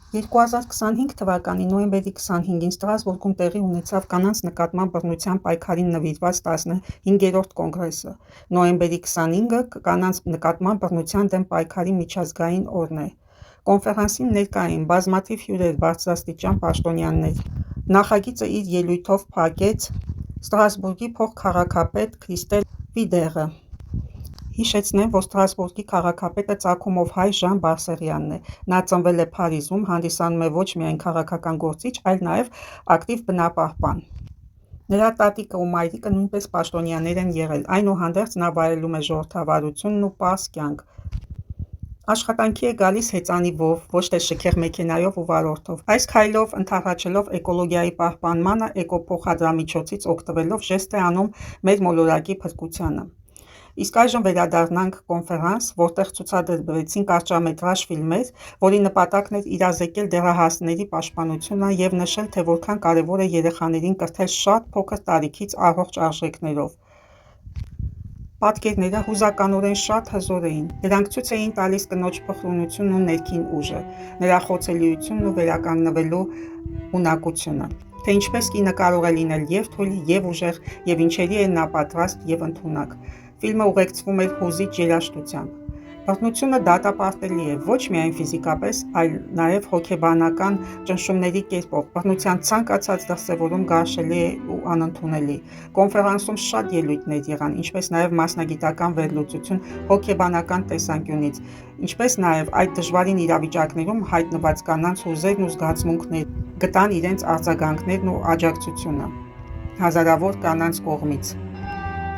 2025 թվականի նոյեմբերի 25-ին Ստրասբուրգում տեղի ունեցավ կանանց նկատմամբ բռնության պայքարին նվիրված 15-րդ կոնգրեսը։ Նոյեմբերի 25-ը կանանց նկատմամբ բռնության դեմ պայքարի միջազգային օրն է։ Կոնֆերանսին ներկա էին բազմաթիվ հյուրեր, բարձրաստիճան պաշտոնյաներ։ Նախագիծը իր ելույթով փակեց Ստրասբուրգի փոխքաղաքապետ Քրիստել Վիդերը։ Հիշեցնեմ, որ Ստրասբուրգի քաղաքապետը ծագումով հայ Ժան Բարսեղյանն է։ Նա ծնվել է Փարիզում, հանդիսանում է ոչ միայն քաղաքական գործիչ, այլ նաև ակտիվ բնապահպան։ Նրա տատիկը ու մայրիկը նույնպես պաշտոնյաներ են եղել, այնուհանդերձ նա վայելում է ժողովրդավարությունն ու պարզ կյանք։ Աշխատանքի է գալիս հեծանիվով, ոչ թե շքեղ մեքենայով ու վարորդով։ Այս քայլով ընդառաջելով էկոլոգիայի պահպանմանը, էկոփոխադրամիջոցից օգտվելով ժեստ է անում մեր մոլորակի փրկությանը։ Իսկ այժմ վերադառնանք կոնֆերանս, որտեղ ցուցադրվեցին կարճամետրաժ ֆիլմեր, որի նպատակն էր իրազեկել դեռահասների պաշտպանությունը և նշել, թե որքան կարևոր է երեխաներին կրթել շատ փոքր տարիքից առողջ արժեքներով։ Պատկերները հուզականորեն շատ հզոր էին։ Դրանք ցույց էին տալիս կնոջ փխրունությունն ու ներքին ուժը, նրա խոցելիությունն ու վերականգնվելու ունակությունը, թե ինչպես կինը կարող է լինել և թույլ, և ուժեղ, և ինչերի է նա պատրաստ և ընդունակ։ Ֆիլմը ուղեկցվում էր հուզիչ երաժշտությամբ։ Բռնությունը դատապարտելի է ոչ միայն ֆիզիկապես, այլ նաև հոգեբանական ճնշումների կերպով։ Բռնության ցանկացած դրսևորում գարշելի է ու անընդունելի։ Կոնֆերանսում շատ ելույթներ եղան, ինչպես նաև մասնագիտական վերլուծություն հոգեբանական տեսանկյունից, ինչպես նաև այդ դժվարին իրավիճակներում հայտնված կանանց հուզերն ու զգացմունքները գտան իրենց արձագանքներն ու աջակցությունը հազարավոր կանանց կողմից,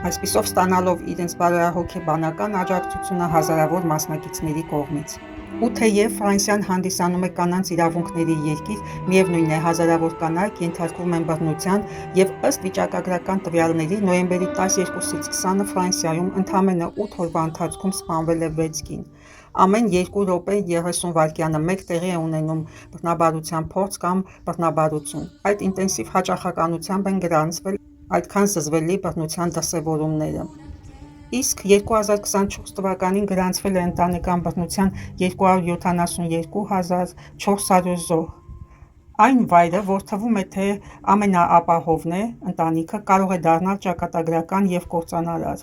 այսպիսով ստանալով իրենց բարոյահոգեբանական աջակցությունը հազարավոր մասնակիցների կողմից։ Ու թեև Ֆրանսիան հանդիսանում է կանանց իրավունքների երկիր, միևնույն է, հազարավոր կանայք ենթարկվում են բռնության և ըստ վիճակագրական տվյալների նոյեմբերի 12-ից 20-ը Ֆրանսիայում ընդամենը 8 օրվա ընթացքում սպանվել է 6 կին։ Ամեն 2 րոպե 30 վայրկյանը մեկ տեղի է ունենում բռնաբարության փորձ կամ բռնաբարություն։ Այդ ինտենսիվ հաճախականությամբ են գրանցվել այդքան զզվելի բռնության դրսևորումները։ Իսկ 2024 թվականին գրանցվել է ընտանեկան բռնության 272,400 զոհ։ Այն վայրը, որ թվում է, թե ամենաապահովն է, ընտանիքը, կարող է դառնալ ճակատագրական և կործանարար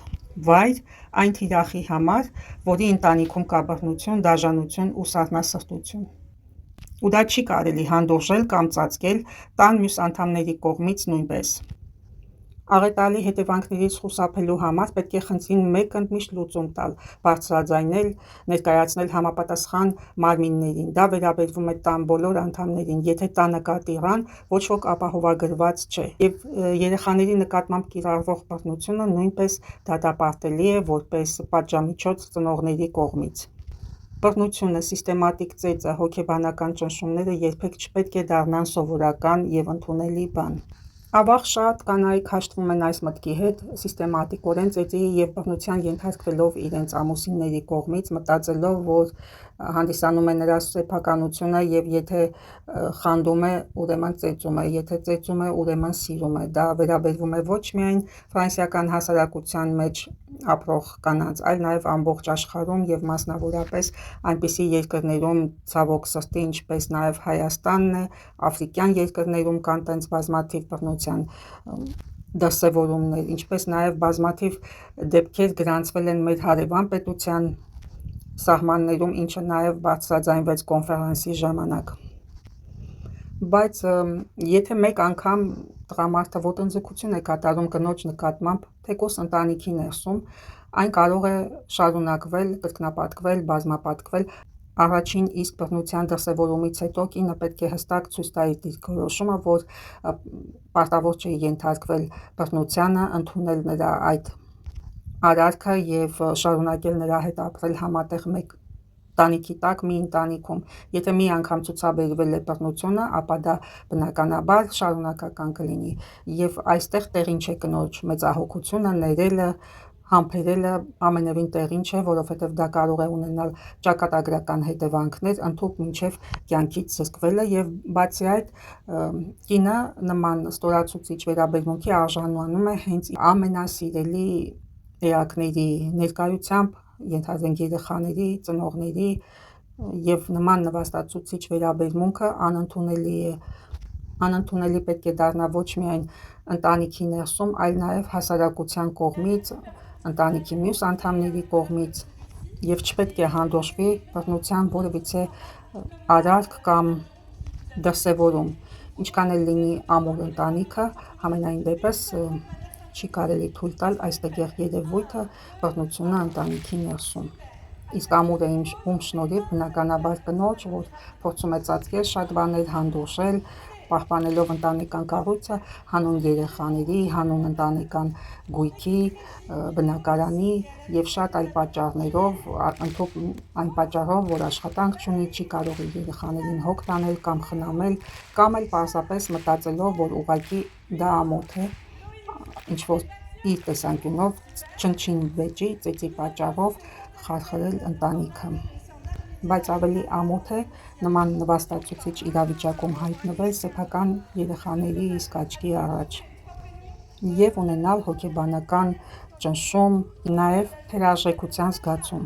վայր այն թիրախի համար, որի ընտանիքում կա բռնություն, դաժանություն ու սառնասրտություն։ Ու դա չի կարելի հանդուրժել կամ ծածկել, տան մյուս անդամների կողմից նույնպես։ Աղետալի հետևանքներից խուսափելու համար պետք է խնդրին մեկ ընդմիշտ լուծում տալ, բարձրաձայնել, ներկայացնել համապատասխան մարմիններին։ Դա վերաբերվում է տան բոլոր անդամներին։ Եթե տանը կա տիրան, ոչ ոք ապահովագրված չէ։ Եվ երեխաների նկատմամբ կիրառվող բռնությունը նույնպես դատապարտելի է որպես պատժամիջոց ծնողների կողմից։ Բռնությունը, սիստեմատիկ ծեծը, հոգեբանական ճնշումները երբեք չպետք է դառնան սովորական և ընդունելի բան։ Ավաղ շատ կանայք հաշտվում են այս մտքի հետ, սիստեմատիկորեն ծեծի և բռնության ենթարկվելով իրենց ամուսինների կողմից, մտածելով, որ հանդիսանում է նրա սեփականությունը և եթե խանդում է, ուրեմն ծեծում է, եթե ծեծում է, ուրեմն սիրում է։ Դա վերաբերվում է ոչ միայն ֆրանսիական հասարակության մեջ ապրող կանանց, այլ նաև ամբողջ աշխարհում և մասնավորապես այնպիսի երկրներում, ցավոք սրտի, ինչպես նաև Հայաստանն է, աֆրիկյան երկրներում կան տենց բազմաթիվ բռնության դրսևորումներ, ինչպես նաև բազմաթիվ դեպքեր գրանցվել են մեր հարևան պետության սահմաններում, ինչը նաև բարձրաձայնվեց կոնֆերանսի ժամանակ։ Բայց եթե մեկ անգամ տղամարդը ոտնձգություն է կատարում կնոջ նկատմամբ, թեկուզ ընտանիքի ներսում, այն կարող է շարունակվել, կրկնապատկվել, բազմապատկվել։ Առաջին իսկ բռնության դրսևորումից հետո կինը պետք է հստակ ցույց տա իր դիրքորոշումը, որ պարտավոր չէ ենթարկվել բռնությանը, ընդունել նրա այդ արարքը և շարունակել նրա հետ ապրել համատեղ մեկ տանիքի տակ մի ընտանիքում։ Եթե մի անգամ ցուցաբերվել է բռնությունը, ապա դա բնականաբար շարունակական կլինի։ Եվ այստեղ տեղին չէ կնոջ մեծահոգությունը, ներելը, համբերելը ամենևին տեղին չէ, որովհետև դա կարող է ունենալ ճակատագրական հետևանքներ, ընդհուպ մինչև կյանքից զրկվելը և բացի այդ կինը նման ստորացուցիչ վերաբերմունքի արժանանում է հենց ամենասիրելի էակների ներկայությամբ, ենթադրենք երեխաների, ծնողների, եւ նման նվաստացուցիչ վերաբերմունքը անընդունելի պետք է դառնա ոչ միայն ընտանիքի ներսում, այլ նաեւ հասարակության կողմից, ընտանիքի մյուս անդամների կողմից եւ չպետք է հանդուրժվի բռնության որևիցե արարք կամ դրսևորում, ինչքան էլ լինի ամուր ընտանիքը, համենայն դեպս չի կարելի թույլ տալ այս տգեղ երևույթը բռնությունը ընտանիքի ներսում։ Իսկ ամուր է ում շնորհիվ բնականաբար կնոջ, որ փորձում է ծածկել շատ բաներ, հանդուրժել, պահպանելով ընտանեկան կառույցը հանուն երեխաների, հանուն ընտանեկան գույքի, բնակարանի եւ շատ այլ պատճառներով, ընդհանուր այն պատճառով, որ աշխատանք չունի, չի կարող իր երեխաներին հոգ տանել կամ խնամել, կամ էլ պարզապես մտածելով, որ ուղղակի դա ամոթ է, ինչ որ իր տեսանկյունով չնչին վեճի, ծեծի պատճառով խարխրել ընտանիքը։ Բայց ավելի ամոթ է նման նվաստացուցիչ իրավիճակում հայտնվել սեփական երեխաների իսկ աչքի առաջ եւ ունենալ հոգեբանական ճնշում, նաեւ թերարժեքության զգացում։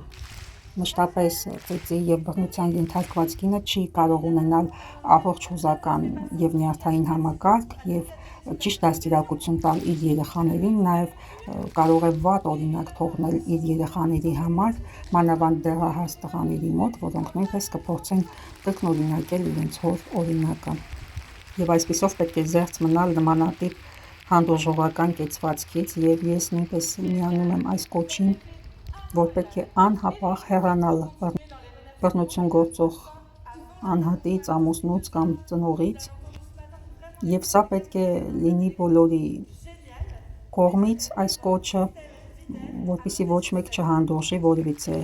Մշտապես ծեծի եւ բռնության ենթարկված կինը չի կարող ունենալ առողջ հուզական եւ նյարդային համակարգ եւ ճիշտ դաստիարակություն տալ իր երեխաներին, նաեւ կարող է վատ օրինակ թողնել իր երեխաների համար, մանավանդ դեռահաս տղաների մոտ, որոնք նույնպես կփորձեն կրկնօրինակել իրենց հոր օրինակը։ Եվ այսպիսով պետք է զերծ մնալ նմանատիպ հանդուրժողական կեցվածքից եւ ես նույնպես միանում եմ այս կոչին, որ պետք է անհապաղ հեռանալ բռնություն գործող անհատից, ամուսնուց կամ ծնողից եւ սա պետք է լինի բոլորի կողմից այս կոչը, որպեսզի ոչ մեկ չհանդուրժի որևիցե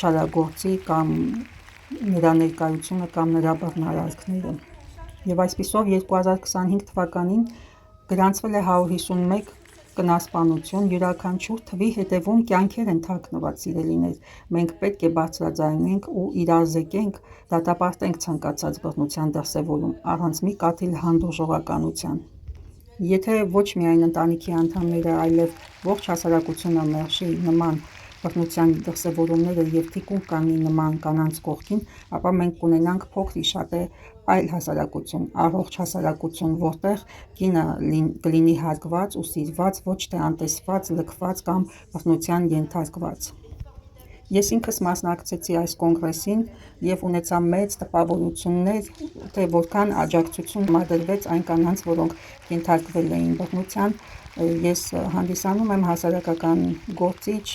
չարագործի կամ նրա ներկայությունը կամ նրա բռնարարքները։ Եվ այսպիսով 2025 թվականին գրանցվել է 151 կնասպանություն, յուրաքանչյուր թվի հետևում կյանքեր են թաքնված, սիրելիներ, մենք պետք է բարձրաձայնենք ու իրազեկենք, դատապարտենք ցանկացած բռնության դրսևորում, առանց մի կաթիլ հանդուրժողականության։ Եթե ոչ միայն ընտանիքի անդամները, այլև ողջ հասարակությունը մերժի նման բռնության դրսևորումները եւ թիկունք կանգնի նման կանանց կողքին, ապա մենք կունենանք փոքր-ի-շատե այլ հասարակություն, առողջ հասարակություն, որտեղ կինը կլինի հարգված ու սիրված, ոչ թե անտեսված, լքված կամ բռնության ենթարկված։ Ես ինքս մասնակցեցի այս կոնգրեսին եւ ունեցա մեծ տպավորություններ, թե որքան աջակցություն տրվեց այն կանանց, որոնք ենթարկվել էին բռնության։ Ես հանդիսանում եմ հասարակական գործիչ,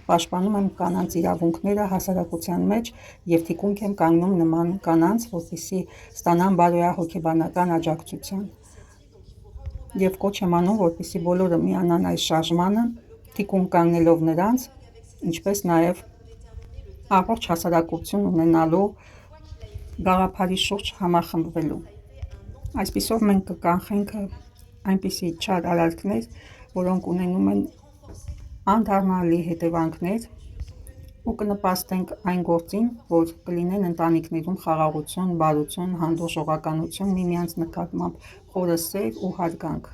պաշտպանում եմ կանանց իրավունքները հասարակության մեջ եւ թիկունք եմ կանգնում նման կանանց, որպեսզի ստանան բարոյահոգեբանական աջակցություն։ Եվ կոչ եմ անում, որպեսզի բոլորը միանան այս շարժմանը, թիկունք կանգնելով նրանց, ինչպես նաեւ առողջ հասարակություն ունենալու գաղափարի շուրջ համախմբվելու։ Այսպիսով մենք կկանխենք այնպիսի չար արարքներ, որոնք ունենում են անդառնալի հետևանքներ ու կնպաստենք այն գործին, որ կլինեն ընտանիքներում խաղաղություն, բարություն, հանդուրժողականություն, միմյանց նկատմամբ խորը սեր ու հարգանք։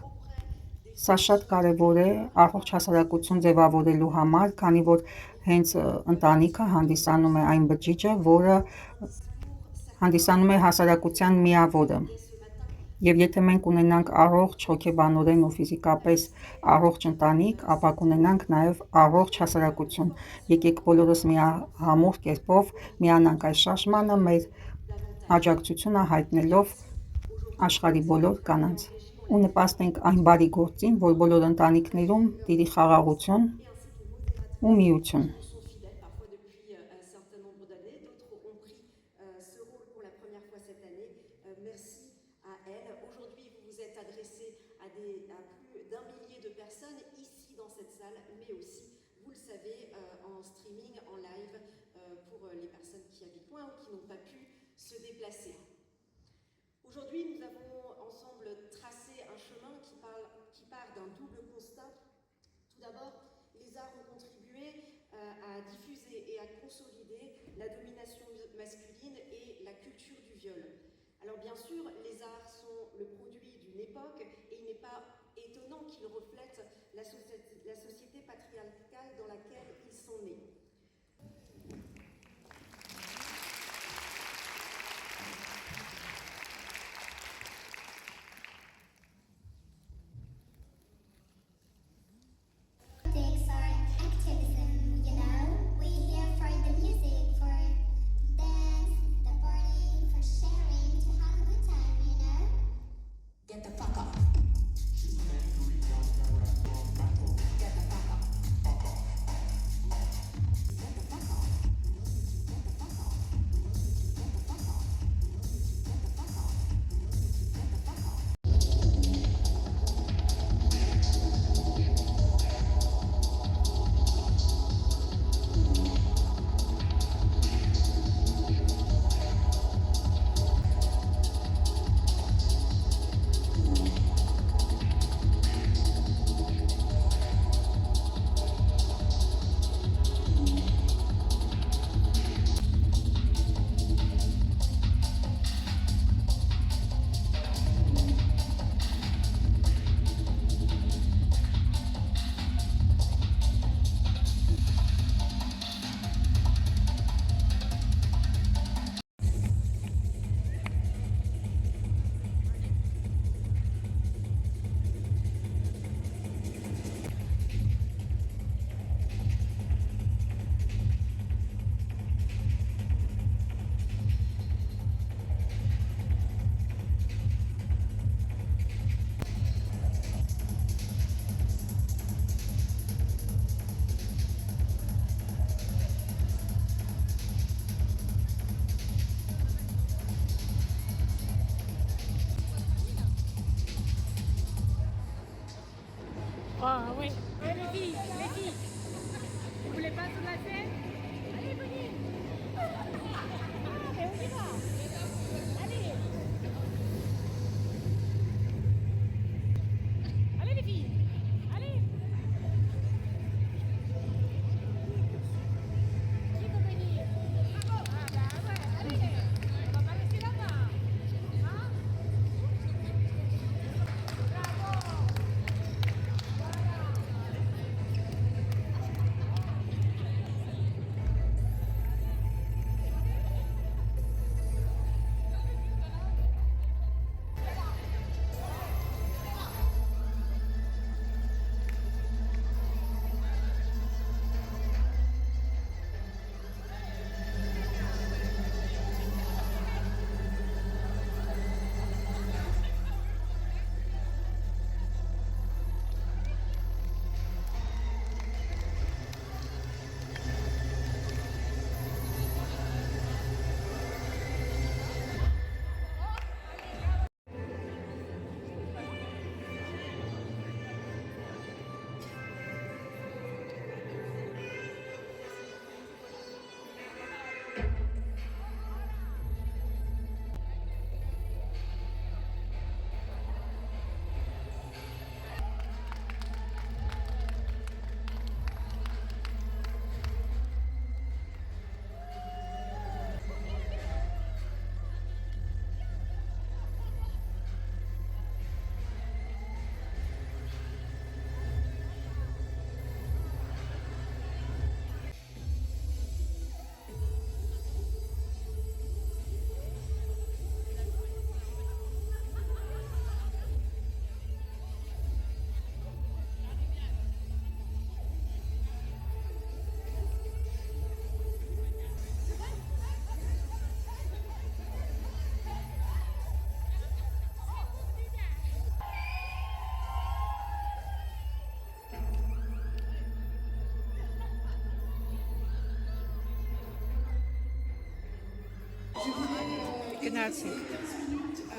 Սա շատ կարևոր է առողջ հասարակություն ձևավորելու համար, քանի որ հենց ընտանիքը հանդիսանում է այն բջիջը, որը հանդիսանում է հասարակության միավորը։ Եվ եթե մենք ունենանք առողջ հոգեբանորեն ու ֆիզիկապես առողջ ընտանիք, ապա կունենանք նաև առողջ հասարակություն։ Եկեք բոլորս միահամուռ կերպով միանանք այս շարժմանը, մեր աջակցությունը հայտնելով աշխարհի բոլոր կանանց ու նպաստենք այն բարի գործին, որ բոլոր ընտանիքներում տիրի խաղաղություն ու միություն։ Aujourd'hui, nous avons ensemble tracé un chemin qui part d'un double constat. Tout d'abord, les arts ont contribué à diffuser et à consolider la domination masculine et la culture du viol. Alors bien sûr, les arts sont le produit d'une époque et il n'est pas étonnant qu'ils reflètent la société patriarcale dans laquelle ils sont nés. oui. Les filles, vous voulez pas sur la scène? Allez, venez. Ah, mais on y va. Allez. Allez les filles. Allez. Qui veut venir? Ah bah ouais, allez. On va pas rester là-bas. Hein? Bravo. Գնացինք։